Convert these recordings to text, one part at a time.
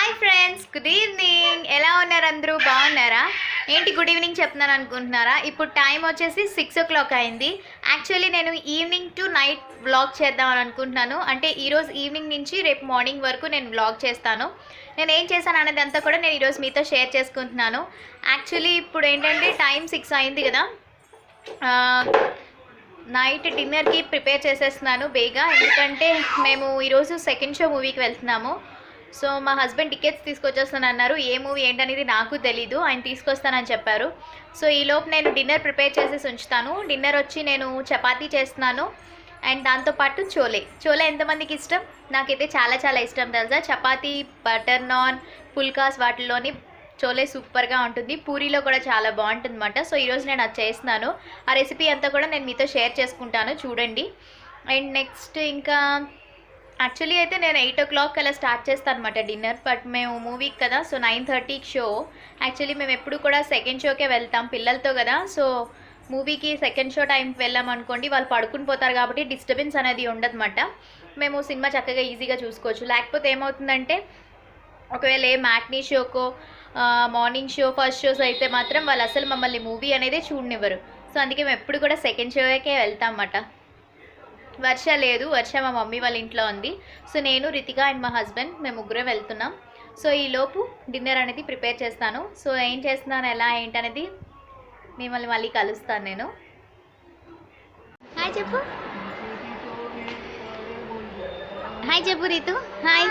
Hi friends, good evening. ఎలా ఉన్నారు? అందరూ బాగున్నారా? ఏంటి గుడ్ ఈవినింగ్ చెప్తున్నాను అనుకుంటున్నారా? ఇప్పుడు టైం వచ్చేసి 6 o'clock అయింది. యాక్చువల్లీ నేను ఈవినింగ్ టు నైట్ వ్లాగ్ చేద్దామని అనుకుంటున్నాను. అంటే ఈరోజు ఈవినింగ్ నుంచి రేపు మార్నింగ్ వరకు నేను వ్లాగ్ చేస్తాను. నేను ఏం చేశాను అనేది అంతా కూడా నేను ఈరోజు మీతో షేర్ చేసుకుంటున్నాను. యాక్చువల్లీ ఇప్పుడు ఏంటంటే టైం 6 అయింది కదా, నైట్ డిన్నర్కి ప్రిపేర్ చేసేస్తున్నాను బేగా. ఎందుకంటే మేము ఈరోజు సెకండ్ షో మూవీకి వెళ్తున్నాము. సో మా హస్బెండ్ టికెట్స్ తీసుకొచ్చేస్తాను అన్నారు. ఏ మూవీ ఏంటనేది నాకు తెలీదు, ఆయన తీసుకొస్తానని చెప్పారు. సో ఈలోపు నేను డిన్నర్ ప్రిపేర్ చేసేసి ఉంచుతాను. డిన్నర్ వచ్చి నేను చపాతీ చేస్తున్నాను అండ్ దాంతోపాటు చోలే ఎంతమందికి ఇష్టం? నాకైతే చాలా చాలా ఇష్టం తెలుసా. చపాతీ, బటర్ నాన్, పుల్కాస్ వాటిల్లోని చోలే సూపర్గా ఉంటుంది. పూరీలో కూడా చాలా బాగుంటుంది అన్నమాట. సో ఈరోజు నేను అది చేస్తున్నాను. ఆ రెసిపీ అంతా కూడా నేను మీతో షేర్ చేసుకుంటాను, చూడండి. అండ్ నెక్స్ట్ ఇంకా యాక్చువల్లీ అయితే నేను 8 o'clock అలా స్టార్ట్ చేస్తాను అనమాట డిన్నర్. బట్ మేము మూవీకి కదా, సో 9:30కి షో. యాక్చువల్లీ మేము ఎప్పుడు కూడా సెకండ్ షోకే వెళ్తాం పిల్లలతో కదా. సో మూవీకి సెకండ్ షో టైంకి వెళ్ళామనుకోండి, వాళ్ళు పడుకుని పోతారు కాబట్టి డిస్టర్బెన్స్ అనేది ఉండదన్నమాట. మేము సినిమా చక్కగా ఈజీగా చూసుకోవచ్చు. లేకపోతే ఏమవుతుందంటే ఒకవేళ ఏ మ్యాట్నీ షోకో మార్నింగ్ షో ఫస్ట్ షోస్ అయితే మాత్రం వాళ్ళు అసలు మమ్మల్ని మూవీ అనేది చూడనివ్వరు. సో అందుకే మేము ఎప్పుడు కూడా సెకండ్ షోకే వెళ్తాం అన్నమాట. వర్ష లేదు, వర్ష మా మమ్మీ వాళ్ళ ఇంట్లో ఉంది. సో నేను, రితిక అండ్ మా హస్బెండ్ మేము ముగ్గురే వెళ్తున్నాం. సో ఈలోపు డిన్నర్ అనేది ప్రిపేర్ చేస్తాను. సో ఏం చేస్తున్నాను, ఎలా ఏంటనేది మిమ్మల్ని మళ్ళీ కలుస్తాను నేను. హాయ్ చెప్పు, హాయ్ చెప్పు రితు. హాయ్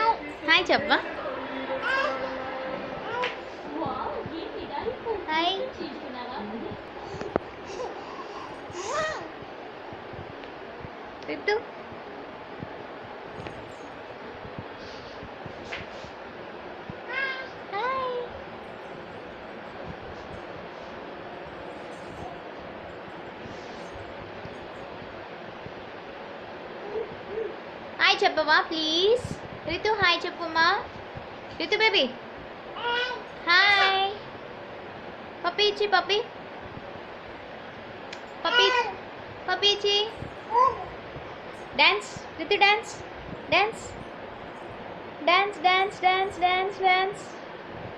హాయ్ చెప్పా. హాయ్ రితు. హాయ్ చెప్పవా ప్లీజ్ రితు. హాయ్ చెప్పమ్మా రితు బేబీ. హాయ్ పప్పీ ఇచ్చి, పప్పీ పప్పీ పప్పీ ఇచ్చి. Dance Ritu, dance dance dance dance dance dance dance.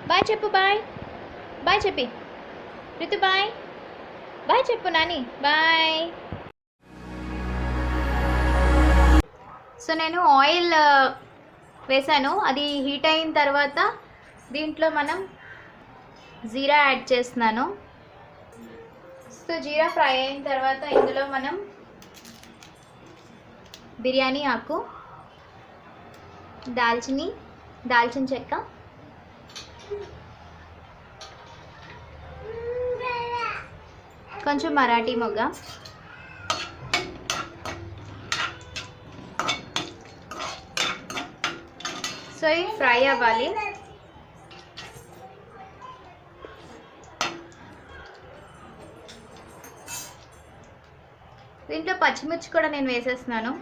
Bye చెప్పు, బాయ్ బాయ్ చెప్పి రితు. బాయ్ బాయ్ చెప్పు నాని, బాయ్. సో నేను ఆయిల్ వేసాను, అది హీట్ అయిన తర్వాత దీంట్లో మనం జీరా యాడ్ చేస్తున్నాను. సో జీరా ఫ్రై అయిన తర్వాత ఇందులో మనం బిర్యానీ ఆకు, దాల్చిన చెక్క, కొంచెం మరాఠీ మొగ్గ, సో ఇవి ఫ్రై అవ్వాలి. దీంట్లో పచ్చిమిర్చి కూడా నేను వేసేస్తున్నాను.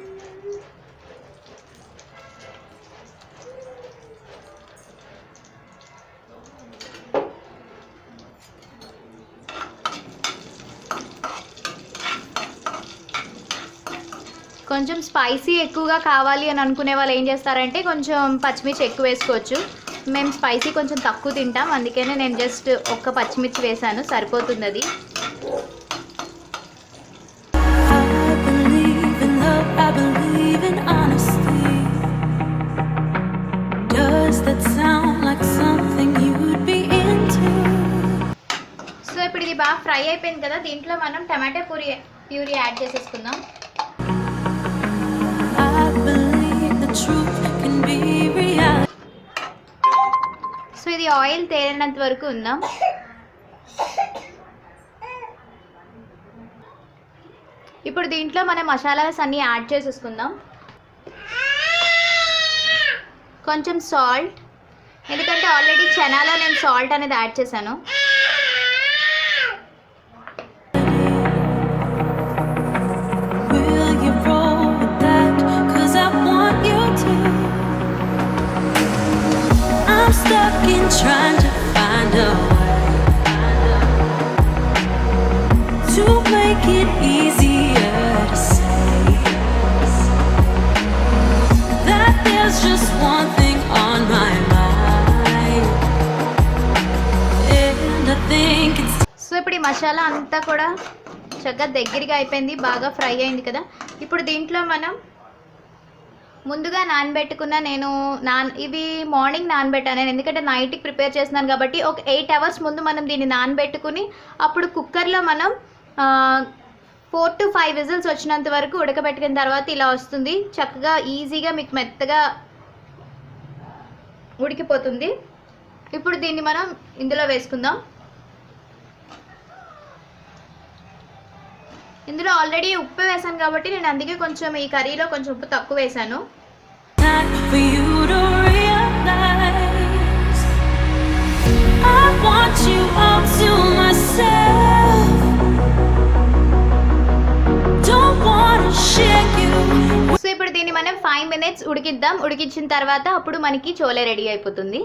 కొంచెం స్పైసీ ఎక్కువగా కావాలి అని అనుకునే వాళ్ళు ఏం చేస్తారంటే కొంచెం పచ్చిమిర్చి ఎక్కువ వేసుకోవచ్చు. మేము స్పైసీ కొంచెం తక్కువ తింటాం, అందుకనే నేను జస్ట్ ఒక్క పచ్చిమిర్చి వేసాను, సరిపోతుంది అది. సో ఇప్పుడు ఇది బాగా ఫ్రై అయిపోయింది కదా, దీంట్లో మనం టమాటా ప్యూరీ యాడ్ చేసేసుకుందాం. సో ఇది ఆయిల్ తేలినంత వరకు ఉందాం. ఇప్పుడు దీంట్లో మనం మసాలాస్ అన్నీ యాడ్ చేసేసుకుందాం. కొంచెం సాల్ట్, ఎందుకంటే ఆల్రెడీ చనాలో నేను సాల్ట్ అనేది యాడ్ చేశాను. Trying to find a way to make it easier to say that there's just one thing on my mind. Masala అంతా కూడా చక్కగా దగ్గరగా అయిపోయింది, బాగా ఫ్రై అయింది కదా. ఇప్పుడు దీంట్లో మనం ముందుగా నానబెట్టుకున్న ఇవి మార్నింగ్ నానబెట్టాను నేను, ఎందుకంటే నైట్కి ప్రిపేర్ చేస్తున్నాను కాబట్టి. ఒక 8 అవర్స్ ముందు మనం దీన్ని నానబెట్టుకుని అప్పుడు కుక్కర్లో మనం 4 to 5 విజిల్స్ వచ్చినంత వరకు ఉడకబెట్టుకున్న తర్వాత ఇలా వస్తుంది. చక్కగా ఈజీగా మీకు మెత్తగా ఉడికిపోతుంది. ఇప్పుడు దీన్ని మనం ఇందులో వేసుకుందాం. ఇందులో ఆల్రెడీ ఉప్పు వేసాను కాబట్టి నేను అందుకే కొంచెం ఈ కర్రీలో కొంచెం ఉప్పు తక్కువ వేసాను. Not for you to realize I want you all to myself. Don't wanna share you. So ఇప్పుడు దీన్ని మనం 5 minutes ఉడికిద్దాం. ఉడికించిన తర్వాత అప్పుడు మనకి చోలే రెడీ అయిపోతుంది.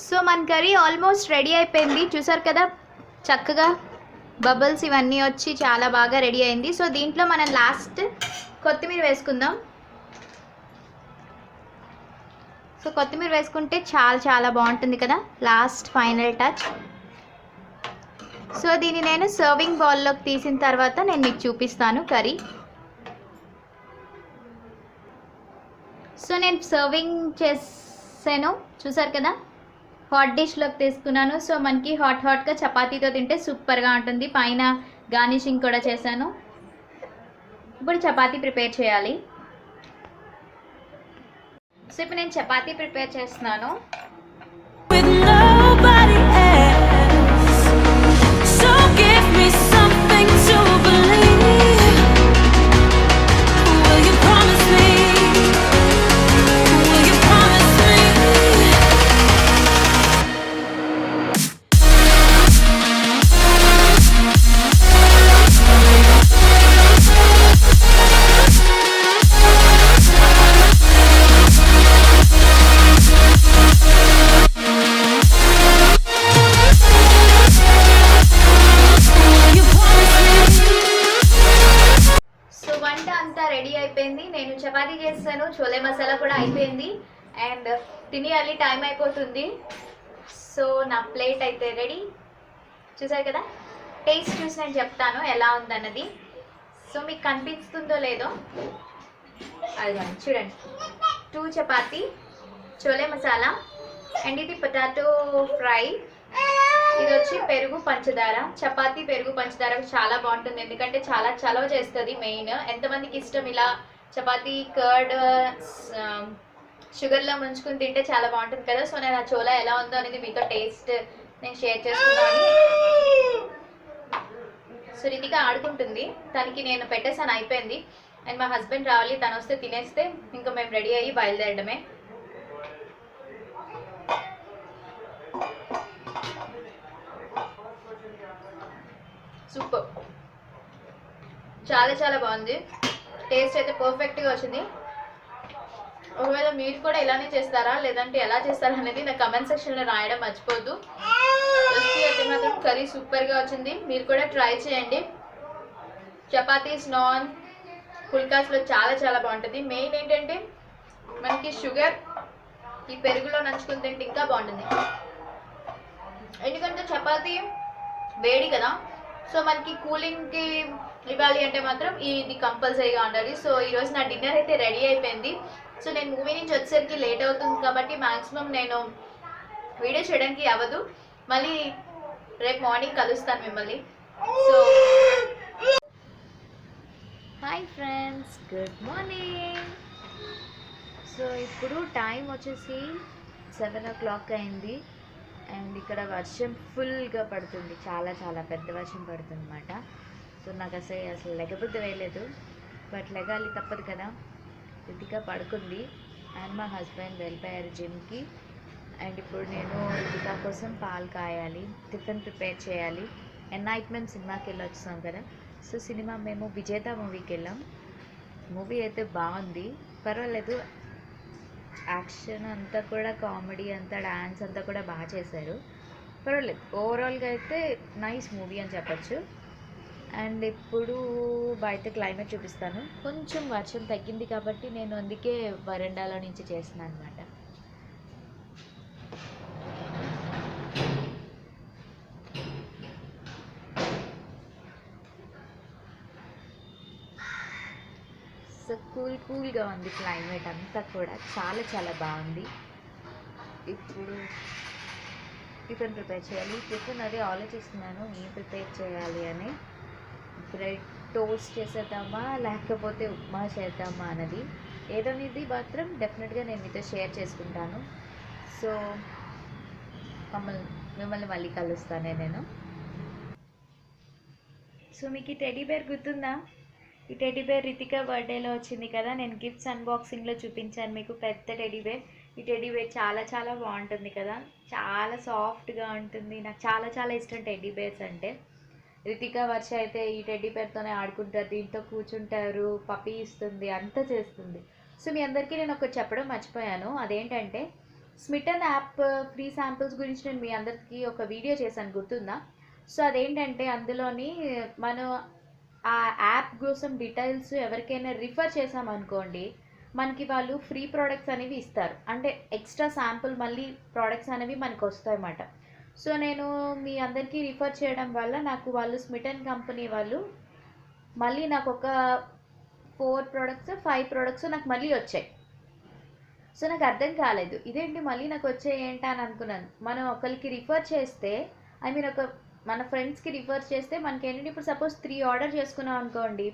సో మన కర్రీ ఆల్మోస్ట్ రెడీ అయిపోయింది, చూసారు కదా. చక్కగా బబుల్స్ ఇవన్నీ వచ్చి చాలా బాగా రెడీ అయింది. సో దీంట్లో మనం లాస్ట్ కొత్తిమీర వేసుకుందాం. సో కొత్తిమీర వేసుకుంటే చాలా చాలా బాగుంటుంది కదా, లాస్ట్ ఫైనల్ టచ్. సో దీన్ని నేను సర్వింగ్ బౌల్లోకి తీసిన తర్వాత నేను మీకు చూపిస్తాను కర్రీ. సో నేను సర్వింగ్ చేసాను, చూసారు కదా. హాట్ డిష్లోకి తీసుకున్నాను. సో మనకి హాట్గా చపాతీతో తింటే సూపర్గా ఉంటుంది. పైన గార్నిషింగ్ కూడా చేశాను. ఇప్పుడు చపాతీ ప్రిపేర్ చేయాలి. సో ఇప్పుడు నేను చపాతీ ప్రిపేర్ చేస్తున్నాను. With nobody else. So give me something to believe. Will you promise me? Will you promise me? Will you promise me? So వంట అంతా రెడీ అయిపోయింది. నేను చపాతీ చేస్తాను, చోలే మసాలా కూడా అయిపోయింది, అండ్ తినేయాలి, టైం అయిపోతుంది. సో నా ప్లేట్ అయితే రెడీ, చూసారు కదా. టేస్ట్ చూసి నేను చెప్తాను ఎలా ఉందన్నది. సో మీకు కనిపిస్తుందో లేదో అది చూడండి. 2 చపాతీ, చోలే మసాలా, అండ్ ఇది పొటాటో ఫ్రై, ఇది వచ్చి పెరుగు పంచదార. చపాతీ పెరుగు పంచదార చాలా బాగుంటుంది, ఎందుకంటే చాలా చలవ చేస్తుంది. మెయిన్ ఎంతమందికి ఇష్టం ఇలా చపాతీ కర్డ్ షుగర్లో ముంచుకుని తింటే చాలా బాగుంటుంది కదా. సో నేను ఆ చోలా ఎలా ఉందో అనేది మీతో టేస్ట్ నేను షేర్ చేసుకున్నాను. సో రితిక ఆడుకుంటుంది, తనకి నేను పెట్టేసాను, అయిపోయింది. అండ్ మా హస్బెండ్ రావాలి, తను వస్తే తినేస్తే ఇంకా మేము రెడీ అయ్యి బయలుదేరడమే. సూపర్, చాలా చాలా బాగుంది. టేస్ట్ అయితే పర్ఫెక్ట్గా వచ్చింది. ఒకవేళ మీరు కూడా ఇలానే చేస్తారా లేదంటే ఎలా చేస్తారా అనేది నా కమెంట్ సెక్షన్లో రాయడం మర్చిపోద్దు. అయితే మాత్రం కర్రీ సూపర్గా వచ్చింది, మీరు కూడా ట్రై చేయండి. చపాతీస్, నాన్, పుల్కాస్లో చాలా చాలా బాగుంటుంది. మెయిన్ ఏంటంటే మనకి షుగర్ ఈ పెరుగులో నంచుకుని తింటే ఇంకా బాగుంటుంది, ఎందుకంటే చపాతీ వేడి కదా. సో మనకి కూలింగ్కి ఇవ్వాలి అంటే మాత్రం ఇది కంపల్సరీగా ఉండాలి. సో ఈరోజు నా డిన్నర్ అయితే రెడీ అయిపోయింది. సో నేను మూవీ నుంచి వచ్చేసరికి లేట్ అవుతుంది కాబట్టి మ్యాక్సిమం నేను వీడియో చేయడానికి అవ్వదు. మళ్ళీ రేపు మార్నింగ్ కలుస్తాను మిమ్మల్ని. So hi friends, good morning. So ఇప్పుడు టైం వచ్చేసి 7 o'clock అయింది, అండ్ ఇక్కడ వర్షం ఫుల్గా పడుతుంది, చాలా చాలా పెద్ద వర్షం పడుతుంది అన్నమాట. సో నాకు అసలు లెగబుద్ధి వేయలేదు, బట్ లెగాలి తప్పదు కదా. రితిక పడుకుంది అండ్ మా హస్బెండ్ వెళ్ళిపోయారు జిమ్కి. అండ్ ఇప్పుడు నేను రితిక కోసం పాలు కాయాలి, టిఫిన్ ప్రిపేర్ చేయాలి. అండ్ నైట్ మేము సినిమాకి వెళ్ళి వచ్చాం కదా. సో సినిమా మేము విజేత మూవీకి వెళ్ళాం. మూవీ అయితే బాగుంది, పర్వాలేదు. యాక్షన్ అంతా కూడా, కామెడీ అంతా, డాన్స్ అంతా కూడా బాగా చేశారు, పర్వాలేదు. ఓవరాల్గా అయితే నైస్ మూవీ అని చెప్పచ్చు. అండ్ ఇప్పుడు బయట క్లైమేట్ చూపిస్తాను. కొంచెం వర్షం తగ్గింది కాబట్టి నేను అందుకే వరండాలో నుంచి చేస్తున్నాను అనమాట. కూల్గా ఉంది క్లైమేట్ అంతా కూడా, చాలా చాలా బాగుంది. ఇప్పుడు టిఫిన్ ప్రిపేర్ చేయాలి. టిఫిన్ అదే ఆలోచిస్తున్నాను ఏం ప్రిపేర్ చేయాలి అని. బ్రెడ్ టోస్ట్ చేసేద్దామా లేకపోతే ఉప్మా చేద్దామా అన్నది, ఏదనేది మాత్రం డెఫినెట్గా నేను మీతో షేర్ చేసుకుంటాను. సో మిమ్మల్ని మళ్ళీ కలుస్తానే నేను. సో మీకు ఈ టెడ్డీ బేర్ గుర్తుందా? ఈ టెడ్డీ బేర్ రితికా బర్త్డేలో వచ్చింది కదా, నేను గిఫ్ట్స్ అన్బాక్సింగ్లో చూపించాను మీకు పెద్ద టెడ్డీ బేర్. ఈ టెడ్డీ బేర్ చాలా చాలా బాగుంటుంది కదా, చాలా సాఫ్ట్గా ఉంటుంది. నాకు చాలా చాలా ఇష్టం టెడ్డీ బేర్స్ అంటే. రితికా వర్ష అయితే ఈ టెడ్డీ బేర్తోనే ఆడుకుంటారు, దీంతో కూర్చుంటారు, పప్పి ఇస్తుంది, అంతా చేస్తుంది. సో మీ అందరికీ నేను ఒకటి చెప్పడం మర్చిపోయాను, అదేంటంటే స్మిటన్ యాప్ ఫ్రీ శాంపిల్స్ గురించి నేను మీ అందరికీ ఒక వీడియో చేశాను, గుర్తుందా? సో అదేంటంటే అందులోని మనం ఆ యాప్ కోసం డీటెయిల్స్ ఎవరికైనా రిఫర్ చేసామనుకోండి, మనకి వాళ్ళు ఫ్రీ ప్రోడక్ట్స్ అనేవి ఇస్తారు. అంటే ఎక్స్ట్రా శాంపుల్ మళ్ళీ ప్రోడక్ట్స్ అనేవి మనకు వస్తాయన్నమాట. సో నేను మీ అందరికీ రిఫర్ చేయడం వల్ల నాకు వాళ్ళు స్మిటన్ కంపెనీ వాళ్ళు మళ్ళీ నాకు ఒక 5 ప్రోడక్ట్స్ నాకు మళ్ళీ వచ్చాయి. సో నాకు అర్థం కాలేదు, ఇదేంటి మళ్ళీ నాకు వచ్చాయి ఏంటా అని అనుకున్నాను. మనం ఒకరికి రిఫర్ చేస్తే, మన ఫ్రెండ్స్కి రిఫర్ చేస్తే మనకి ఏంటంటే, ఇప్పుడు సపోజ్ 3 ఆర్డర్ చేసుకున్నాం అనుకోండి.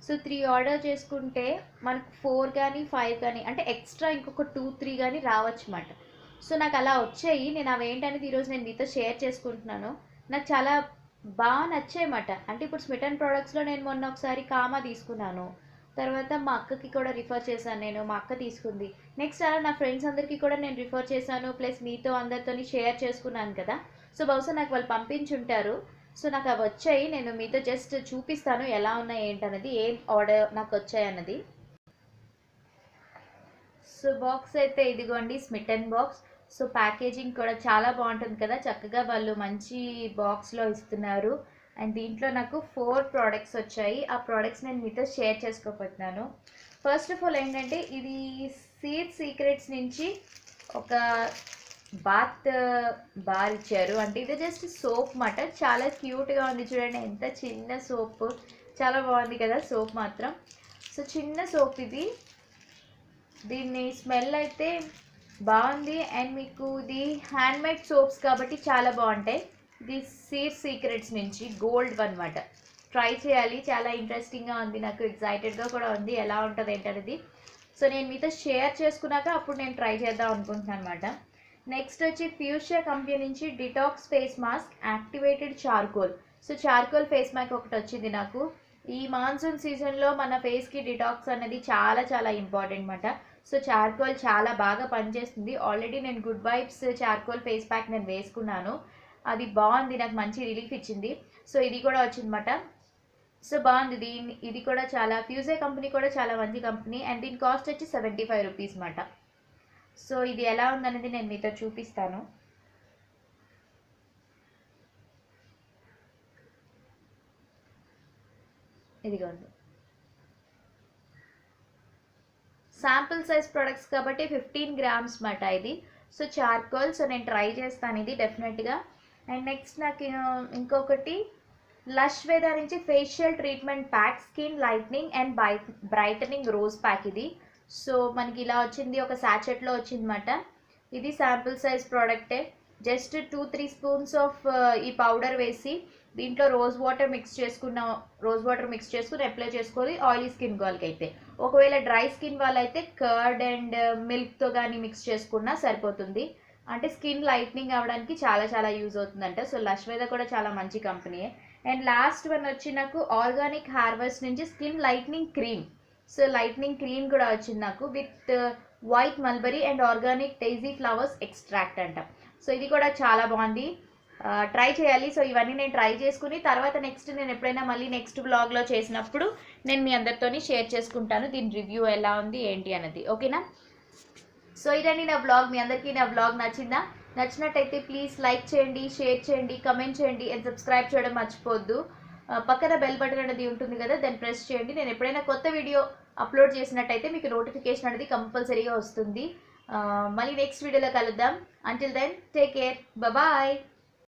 సో 3 ఆర్డర్ చేసుకుంటే మనకు 4 కానీ 5 కానీ అంటే ఎక్స్ట్రా ఇంకొక 2-3 కానీ రావచ్చు అన్నమాట. సో నాకు అలా వచ్చాయి. నేను అవి ఏంటనేది ఈరోజు నేను మీతో షేర్ చేసుకుంటున్నాను. నాకు చాలా బాగా నచ్చాయి అన్నమాట. అంటే ఇప్పుడు స్మిటన్ ప్రోడక్ట్స్లో నేను మొన్న ఒకసారి కామా తీసుకున్నాను, తర్వాత మా అక్కకి కూడా రిఫర్ చేశాను నేను, మా అక్క తీసుకుంది. నెక్స్ట్ అలా నా ఫ్రెండ్స్ అందరికీ కూడా నేను రిఫర్ చేశాను, ప్లస్ మీతో అందరితో షేర్ చేసుకున్నాను కదా. సో బహుశా నాకు వాళ్ళు పంపించుంటారు. సో నాకు అవి వచ్చాయి, నేను మీతో జస్ట్ చూపిస్తాను ఎలా ఉన్నాయి ఏంటన్నది, ఏం ఆర్డర్ నాకు వచ్చాయి అన్నది. సో బాక్స్ అయితే ఇదిగోండి, స్మిటన్ బాక్స్. సో ప్యాకేజింగ్ కూడా చాలా బాగుంటుంది కదా, చక్కగా వాళ్ళు మంచి బాక్స్లో ఇస్తున్నారు. అండ్ దీంట్లో నాకు 4 ప్రోడక్ట్స్ వచ్చాయి. ఆ ప్రోడక్ట్స్ నేను మీతో షేర్ చేసుకోబోతున్నాను. ఫస్ట్ ఆఫ్ ఆల్ ఏంటంటే, ఇది సీక్రెట్స్ నుంచి ఒక బాత్ బార్ ఇచ్చారు. అంటే ఇది జస్ట్ సోప్ మాట, చాలా క్యూట్గా ఉంది చూడండి, ఎంత చిన్న సోప్, చాలా బాగుంది కదా సోప్ మాత్రం. సో చిన్న సోప్ ఇది, దీన్ని స్మెల్ అయితే బాగుంది. అండ్ మీకు ఇది హ్యాండ్మేడ్ సోప్స్ కాబట్టి చాలా బాగుంటాయి. ఇది సీక్రెట్స్ నుంచి గోల్డ్ అన్నమాట. ట్రై చేయాలి, చాలా ఇంట్రెస్టింగ్గా ఉంది, నాకు ఎక్సైటెడ్గా కూడా ఉంది ఎలా ఉంటుంది ఏంటనేది. సో నేను మీతో షేర్ చేసుకున్నాక అప్పుడు నేను ట్రై చేద్దాం అనుకుంటున్నాను అనమాట. నెక్స్ట్ వచ్చి ఫ్యూషియా కంపెనీ నుంచి detox face mask activated charcoal. So charcoal face mask ఒకటి వచ్చింది నాకు. ఈ మాన్సూన్ సీజన్లో మన ఫేస్కి డిటాక్స్ అనేది చాలా చాలా ఇంపార్టెంట్ అనమాట. సో చార్కోల్ చాలా బాగా పనిచేస్తుంది. ఆల్రెడీ నేను good vibes charcoal face pack నేను వేసుకున్నాను, అది బాగుంది, నాకు మంచి రిలీఫ్ ఇచ్చింది. సో ఇది కూడా వచ్చిందన్నమాట. సో బాగుంది, ఇది కూడా చాలా, ఫ్యూజే కంపెనీ కూడా చాలా మంచి కంపెనీ. అండ్ దీని కాస్ట్ వచ్చి 75 రూపీస్ అన్నమాట. సో ఇది ఎలా ఉందనేది నేను మీతో చూపిస్తాను. ఇదిగోండి, శాంపుల్ సైజ్ ప్రొడక్ట్స్ కాబట్టి 15 గ్రామ్స్ మాట ఇది. సో చార్కోల్, సో నేను ట్రై చేస్తాను ఇది డెఫినెట్గా. అండ్ నెక్స్ట్ నాకు ఇంకొకటి లష్ వేదా నుంచి facial treatment pack, skin lightening and brightening rose pack ఇది. సో మనకి ఇలా వచ్చింది, ఒక శాచెట్లో వచ్చిందన్నమాట. ఇది శాంపుల్ సైజ్ ప్రోడక్టే. జస్ట్ 2-3 స్పూన్స్ ఆఫ్ ఈ పౌడర్ వేసి దీంట్లో రోజ్ వాటర్ మిక్స్ చేసుకుని అప్లై చేసుకోవాలి ఆయిలీ స్కిన్ వాళ్ళకి అయితే. ఒకవేళ డ్రై స్కిన్ వాళ్ళైతే కర్డ్ అండ్ మిల్క్తో కానీ మిక్స్ చేసుకున్నా సరిపోతుంది. అంటే స్కిన్ లైట్నింగ్ అవ్వడానికి చాలా చాలా యూజ్ అవుతుందంట. సో లష్ వేదా కూడా చాలా మంచి కంపెనీయే. అండ్ లాస్ట్ వన్ వచ్చి నాకు ఆర్గానిక్ హార్వెస్ట్ నుంచి skin lightning cream. So lightning cream కూడా వచ్చింది నాకు, with white mulberry and organic Daisy flowers extract అంట. సో ఇది కూడా చాలా బాగుంది, ట్రై చేయాలి. సో ఇవన్నీ నేను ట్రై చేసుకుని తర్వాత నెక్స్ట్ నేను ఎప్పుడైనా మళ్ళీ నెక్స్ట్ వ్లాగ్లో చేసినప్పుడు నేను మీ అందరితోని షేర్ చేసుకుంటాను దీని రివ్యూ ఎలా ఉంది ఏంటి అన్నది, ఓకేనా? సో ఇదండి నా వ్లాగ్. మీ అందరికీ నా వ్లాగ్ నచ్చినట్టయితే ప్లీజ్ లైక్ చేయండి, షేర్ చేయండి, కమెంట్ చేయండి అండ్ సబ్స్క్రైబ్ చేయడం మర్చిపోవద్దు. పక్కన బెల్ బటన్ అనేది ఉంటుంది కదా, దాన్ని ప్రెస్ చేయండి. నేను ఎప్పుడైనా కొత్త వీడియో అప్లోడ్ చేసినట్టయితే మీకు నోటిఫికేషన్ అనేది కంపల్సరీగా వస్తుంది. మళ్ళీ నెక్స్ట్ వీడియోలో కలుద్దాం. Until then take care, bye.